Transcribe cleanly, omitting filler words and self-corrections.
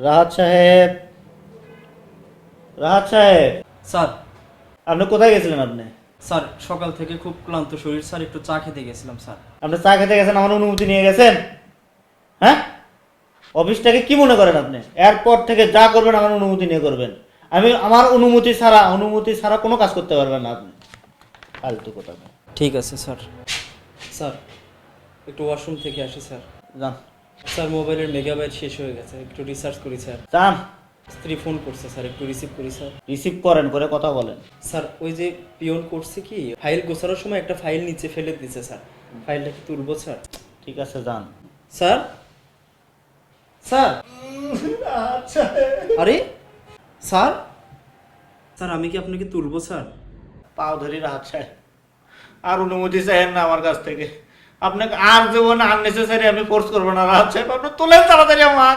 রাহাত সাহেব, রাহাত সাহেব, স্যার আপনি কোথায় গেছিলেন? আপনি স্যার সকাল থেকে খুব ক্লান্ত শরীর স্যার, একটু চা খেতে গেছিলাম স্যার। আপনি চা খেতে গেছেন, আমার অনুমতি নিয়ে গেছেন? হ্যাঁ, অফিসটাকে কি মনে করেন আপনি? এরপর থেকে যা করবেন আমার অনুমতি নিয়ে করবেন। আমি আমার অনুমতি ছাড়া কোনো কাজ করতে পারবেন না আপনি। ফালতু কথা। ঠিক আছে স্যার। স্যার একটু ওয়াশরুম থেকে আসি স্যার। যান স্যার মোবাইলের মেগাবাইট শেষ হয়ে গেছে, একটু রিসার্চ করি স্যার। যান, স্ত্রী ফোন করছে স্যার, একটু রিসিভ করি স্যার। রিসিভ করেন, করে কথা বলেন। স্যার ওই যে পিয়ন করছে কি, ফাইল গোছানোর সময় একটা ফাইল নিচে ফেলে দিছে স্যার, ফাইলটা কি তুলবো স্যার? ঠিক আছে, যান। স্যার স্যার আচ্ছা, আরে স্যার, স্যার আমি কি আপনাকে তুলবো স্যার? পাও ধরি রাহাত সাহেব, আর অনুমতি চাইেন না আমার কাছ থেকে। আপনাকে আর জীবনে আননেসেসারি আমি ফোর্স করবো না রাহাত সাহেব, আপনি তোলেন তাড়াতাড়ি আমার।